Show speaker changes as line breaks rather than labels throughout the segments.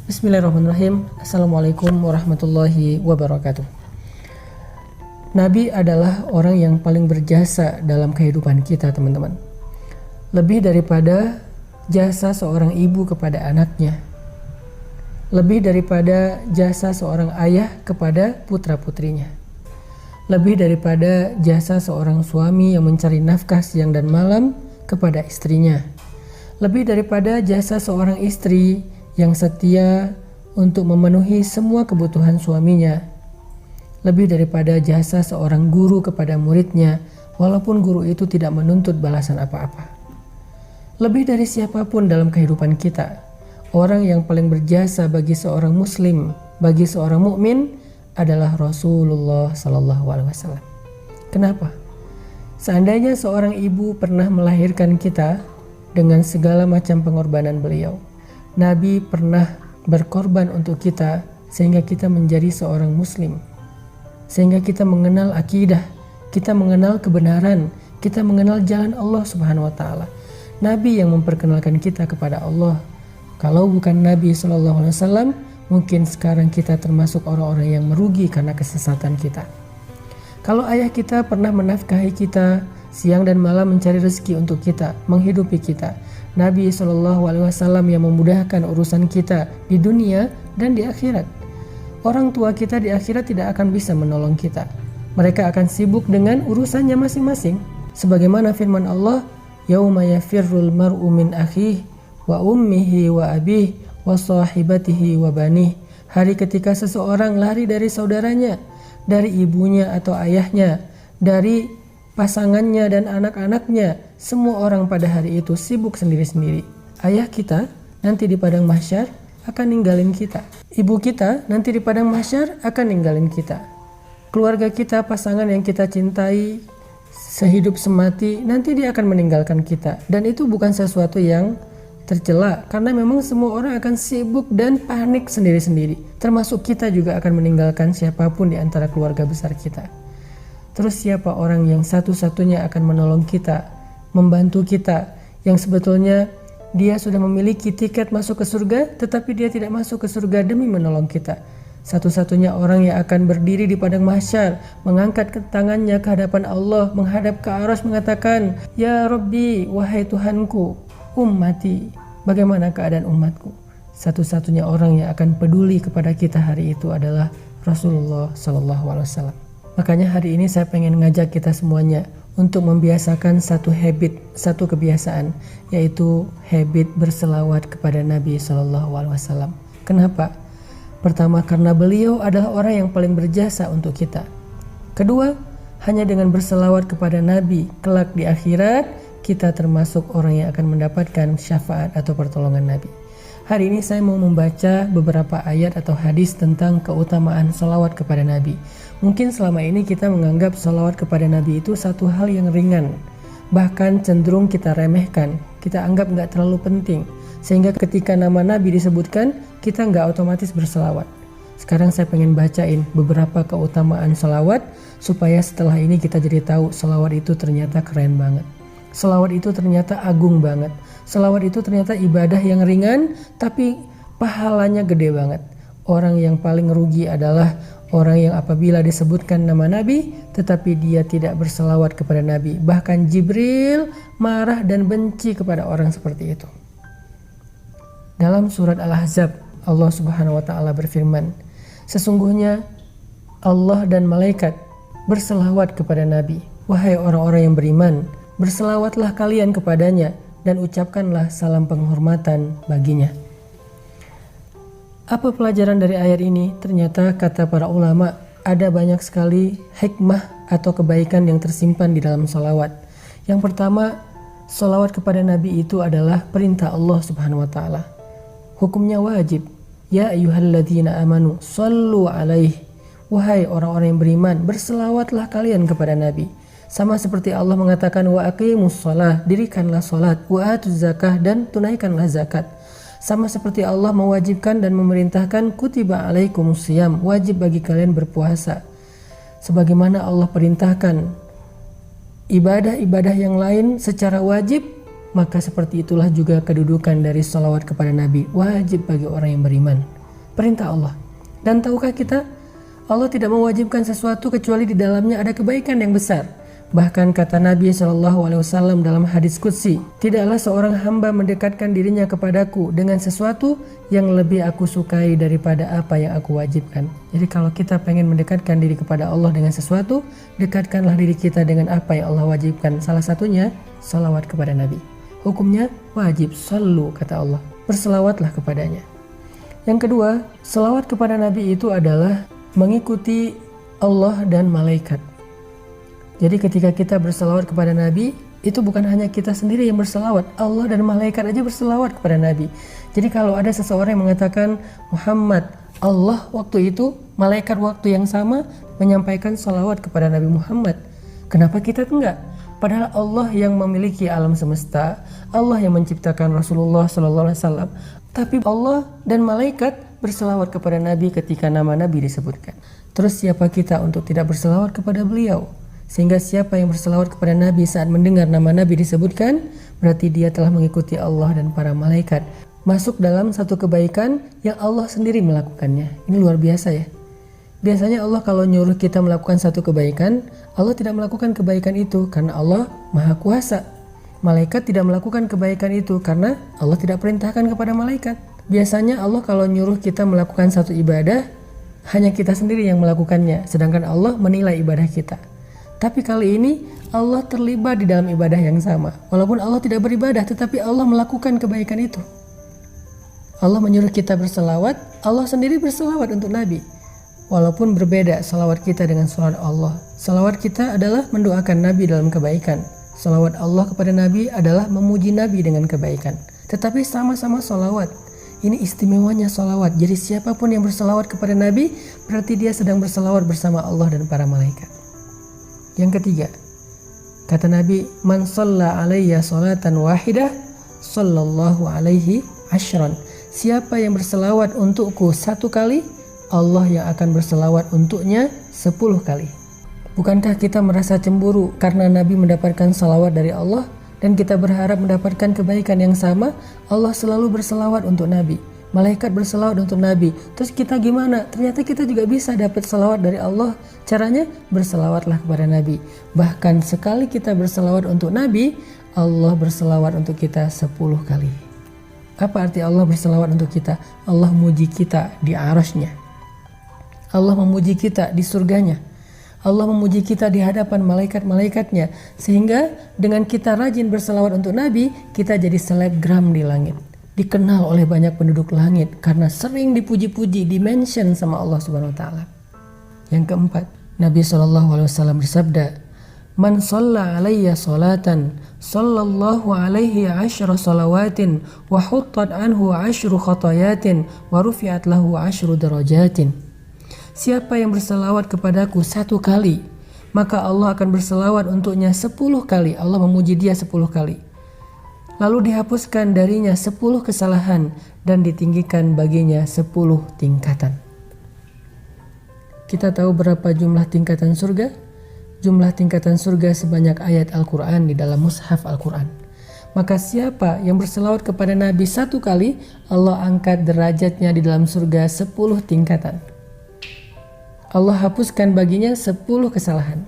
Bismillahirrahmanirrahim. Assalamualaikum warahmatullahi wabarakatuh. Nabi adalah orang yang paling berjasa dalam kehidupan kita, teman-teman. Lebih daripada jasa seorang ibu kepada anaknya, lebih daripada jasa seorang ayah kepada putra-putrinya, lebih daripada jasa seorang suami yang mencari nafkah siang dan malam kepada istrinya, lebih daripada jasa seorang istri yang setia untuk memenuhi semua kebutuhan suaminya, lebih daripada jasa seorang guru kepada muridnya walaupun guru itu tidak menuntut balasan apa-apa. Lebih dari siapapun dalam kehidupan kita, orang yang paling berjasa bagi seorang muslim, bagi seorang mukmin adalah Rasulullah SAW. Kenapa? Seandainya seorang ibu pernah melahirkan kita dengan segala macam pengorbanan beliau, Nabi pernah berkorban untuk kita sehingga kita menjadi seorang muslim, sehingga kita mengenal akidah, kita mengenal kebenaran, kita mengenal jalan Allah Subhanahu wa taala. Nabi yang memperkenalkan kita kepada Allah. Kalau bukan Nabi SAW, mungkin sekarang kita termasuk orang-orang yang merugi karena kesesatan kita. Kalau ayah kita pernah menafkahi kita siang dan malam mencari rezeki untuk kita, menghidupi kita, Nabi SAW yang memudahkan urusan kita di dunia dan di akhirat. Orang tua kita di akhirat tidak akan bisa menolong kita. Mereka akan sibuk dengan urusannya masing-masing. Sebagaimana firman Allah, "Yauma yafirrul mar'u min akhihi wa ummihi wa abihi wa sahibatihi wa banih." Hari ketika seseorang lari dari saudaranya, dari ibunya atau ayahnya, dari pasangannya dan anak-anaknya. Semua orang pada hari itu sibuk sendiri-sendiri. Ayah kita nanti di padang mahsyar akan ninggalin kita. Ibu kita nanti di padang mahsyar akan ninggalin kita. Keluarga kita, pasangan yang kita cintai sehidup semati, nanti dia akan meninggalkan kita. Dan itu bukan sesuatu yang tercela, karena memang semua orang akan sibuk dan panik sendiri-sendiri. Termasuk kita juga akan meninggalkan siapapun di antara keluarga besar kita. Terus siapa orang yang satu-satunya akan menolong kita, membantu kita, yang sebetulnya dia sudah memiliki tiket masuk ke surga, tetapi dia tidak masuk ke surga demi menolong kita? Satu-satunya orang yang akan berdiri di padang mahsyar, mengangkat tangannya ke hadapan Allah, menghadap ke arsy mengatakan, "Ya Rabbi, wahai Tuhanku, ummati, bagaimana keadaan umatku?" Satu-satunya orang yang akan peduli kepada kita hari itu adalah Rasulullah SAW. Makanya hari ini saya pengen ngajak kita semuanya untuk membiasakan satu habit, satu kebiasaan, yaitu habit berselawat kepada Nabi SAW. Kenapa? Pertama, karena beliau adalah orang yang paling berjasa untuk kita. Kedua, hanya dengan berselawat kepada Nabi, kelak di akhirat, kita termasuk orang yang akan mendapatkan syafaat atau pertolongan Nabi. Hari ini saya mau membaca beberapa ayat atau hadis tentang keutamaan salawat kepada Nabi. Mungkin selama ini kita menganggap salawat kepada Nabi itu satu hal yang ringan, bahkan cenderung kita remehkan, kita anggap nggak terlalu penting, sehingga ketika nama Nabi disebutkan, kita nggak otomatis berselawat. Sekarang saya pengen bacain beberapa keutamaan salawat, supaya setelah ini kita jadi tahu salawat itu ternyata keren banget. Selawat itu ternyata agung banget. Selawat itu ternyata ibadah yang ringan, tapi pahalanya gede banget. Orang yang paling rugi adalah orang yang apabila disebutkan nama Nabi, tetapi dia tidak berselawat kepada Nabi. Bahkan Jibril marah dan benci kepada orang seperti itu. Dalam surat Al-Ahzab, Allah Subhanahu wa taala berfirman, "Sesungguhnya Allah dan malaikat berselawat kepada Nabi. Wahai orang-orang yang beriman, berselawatlah kalian kepadanya dan ucapkanlah salam penghormatan baginya." Apa pelajaran dari ayat ini? Ternyata kata para ulama, ada banyak sekali hikmah atau kebaikan yang tersimpan di dalam salawat. Yang pertama, salawat kepada Nabi itu adalah perintah Allah Subhanahu wa taala. Hukumnya wajib. Ya ayyuhalladzina amanu shallu alaihi. Wahai orang-orang yang beriman, berselawatlah kalian kepada Nabi. Sama seperti Allah mengatakan, wa aqimus shalah, dirikanlah salat, wa atuz zakah, dan tunaikanlah zakat. Sama seperti Allah mewajibkan dan memerintahkan, kutiba alaikumus syiyam, wajib bagi kalian berpuasa. Sebagaimana Allah perintahkan ibadah-ibadah yang lain secara wajib, maka seperti itulah juga kedudukan dari salawat kepada Nabi, wajib bagi orang yang beriman. perintah Allah. Dan tahukah kita, Allah tidak mewajibkan sesuatu kecuali di dalamnya ada kebaikan yang besar. Bahkan kata Nabi SAW dalam hadis qudsi, tidaklah seorang hamba mendekatkan dirinya kepadaku dengan sesuatu yang lebih aku sukai daripada apa yang aku wajibkan. Jadi kalau kita pengen mendekatkan diri kepada Allah dengan sesuatu, dekatkanlah diri kita dengan apa yang Allah wajibkan. Salah satunya, salawat kepada Nabi. Hukumnya wajib, sallu kata Allah, berselawatlah kepadanya. Yang kedua, salawat kepada Nabi itu adalah mengikuti Allah dan malaikat. Jadi ketika kita berselawat kepada Nabi, itu bukan hanya kita sendiri yang berselawat, Allah dan malaikat aja berselawat kepada Nabi. Jadi kalau ada seseorang yang mengatakan Muhammad, Allah waktu itu, malaikat waktu yang sama menyampaikan salawat kepada Nabi Muhammad. Kenapa kita enggak? Padahal Allah yang memiliki alam semesta, Allah yang menciptakan Rasulullah SAW. Tapi Allah dan malaikat berselawat kepada Nabi ketika nama Nabi disebutkan. Terus siapa kita untuk tidak berselawat kepada beliau? Sehingga siapa yang berselawat kepada Nabi saat mendengar nama Nabi disebutkan, berarti dia telah mengikuti Allah dan para malaikat. Masuk dalam satu kebaikan yang Allah sendiri melakukannya. Ini luar biasa ya. Biasanya Allah kalau nyuruh kita melakukan satu kebaikan, Allah tidak melakukan kebaikan itu karena Allah Maha Kuasa. Malaikat tidak melakukan kebaikan itu karena Allah tidak perintahkan kepada malaikat. Biasanya Allah kalau nyuruh kita melakukan satu ibadah, hanya kita sendiri yang melakukannya, sedangkan Allah menilai ibadah kita. Tapi kali ini Allah terlibat di dalam ibadah yang sama. Walaupun Allah tidak beribadah, tetapi Allah melakukan kebaikan itu. Allah menyuruh kita berselawat, Allah sendiri berselawat untuk Nabi. Walaupun berbeda salawat kita dengan salawat Allah. Salawat kita adalah mendoakan Nabi dalam kebaikan. Salawat Allah kepada Nabi adalah memuji Nabi dengan kebaikan. Tetapi sama-sama salawat. Ini istimewanya salawat. Jadi siapapun yang berselawat kepada Nabi, berarti dia sedang berselawat bersama Allah dan para malaikat. Yang ketiga, kata Nabi, man shalla alayya salatan wahidah, sallallahu alaihi ashran. Siapa yang berselawat untukku satu kali, Allah yang akan berselawat untuknya 10 kali. Bukankah kita merasa cemburu karena Nabi mendapatkan salawat dari Allah dan kita berharap mendapatkan kebaikan yang sama? Allah selalu berselawat untuk Nabi, malaikat berselawat untuk Nabi. Terus kita gimana? Ternyata kita juga bisa dapat salawat dari Allah. Caranya berselawatlah kepada Nabi. Bahkan sekali kita berselawat untuk Nabi, Allah berselawat untuk kita 10 kali. Apa arti Allah berselawat untuk kita? Allah memuji kita di arasy-Nya. Allah memuji kita di surganya. Allah memuji kita di hadapan malaikat-malaikatnya. Sehingga dengan kita rajin berselawat untuk Nabi, kita jadi selebgram di langit. Dikenal oleh banyak penduduk langit karena sering dipuji-puji, dimention sama Allah Subhanahu wa taala. Yang keempat, Nabi SAW bersabda, man shalla alayya salatan sallallahu alaihi 10 salawatin wa huttat anhu 10 khatayatin wa rufi'at lahu 10 darajatin. Siapa yang berselawat kepadaku satu kali, maka Allah akan berselawat untuknya 10 kali. Allah memuji dia 10 kali. Lalu dihapuskan darinya 10 kesalahan dan ditinggikan baginya 10 tingkatan. Kita tahu berapa jumlah tingkatan surga? Jumlah tingkatan surga sebanyak ayat Al-Quran di dalam mushaf Al-Quran. Maka siapa yang berselawat kepada Nabi satu kali, Allah angkat derajatnya di dalam surga 10 tingkatan. Allah hapuskan baginya 10 kesalahan.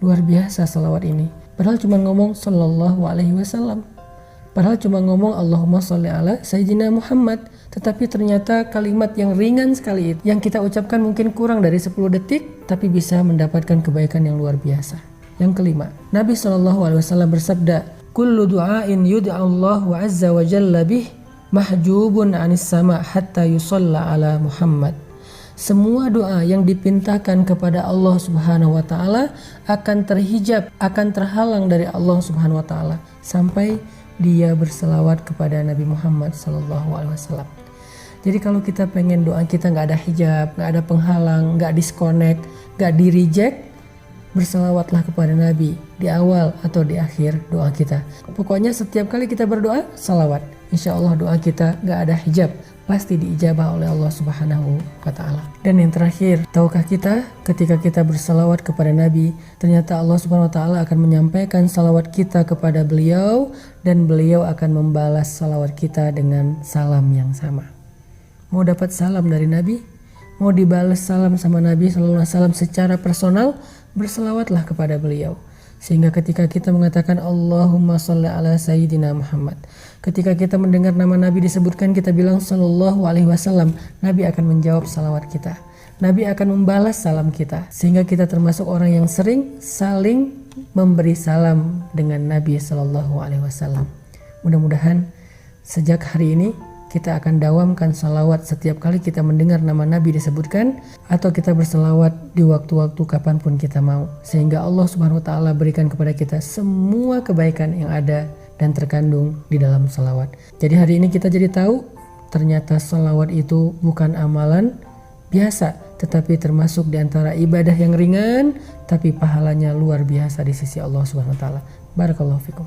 Luar biasa salawat ini. Padahal cuma ngomong sallallahu alaihi wasallam. Padahal cuma ngomong Allahumma sholli ala Sayyidina Muhammad. Tetapi ternyata kalimat yang ringan sekali itu, yang kita ucapkan mungkin kurang dari 10 detik, tapi bisa mendapatkan kebaikan yang luar biasa. Yang kelima, Nabi SAW bersabda, kullu du'ain yud'allahu azza wa jalla bih mahjubun anis sama hatta yusalla ala Muhammad. Semua doa yang dipintakan kepada Allah Subhanahu wa taala akan terhijab, akan terhalang dari Allah Subhanahu wa taala sampai dia berselawat kepada Nabi Muhammad sallallahu alaihi wasallam. Jadi kalau kita pengen doa kita nggak ada hijab, nggak ada penghalang, nggak disconnect, nggak di reject, berselawatlah kepada Nabi di awal atau di akhir doa kita. Pokoknya setiap kali kita berdoa, salawat. Insya Allah doa kita nggak ada hijab, pasti diijabah oleh Allah Subhanahu wa ta'ala. Dan yang terakhir, tahukah kita ketika kita bersalawat kepada Nabi, ternyata Allah Subhanahu wa ta'ala akan menyampaikan salawat kita kepada beliau dan beliau akan membalas salawat kita dengan salam yang sama. mau dapat salam dari Nabi, mau dibalas salam sama Nabi sallallahu alaihi wasallam secara personal, berselawatlah kepada beliau. Sehingga ketika kita mengatakan Allahumma sholli ala sayyidina Muhammad, ketika kita mendengar nama Nabi disebutkan, kita bilang sallallahu alaihi wasallam, Nabi akan menjawab salawat kita. Nabi akan membalas salam kita, sehingga kita termasuk orang yang sering saling memberi salam dengan Nabi sallallahu alaihi wasallam. Mudah-mudahan sejak hari ini kita akan dawamkan salawat setiap kali kita mendengar nama Nabi disebutkan, atau kita berselawat di waktu-waktu kapanpun kita mau, sehingga Allah Subhanahu wa Ta'ala berikan kepada kita semua kebaikan yang ada dan terkandung di dalam salawat. Jadi hari ini kita jadi tahu ternyata salawat itu bukan amalan biasa, tetapi termasuk di antara ibadah yang ringan tapi pahalanya luar biasa di sisi Allah Subhanahu wa Ta'ala. Barakallahu fikum.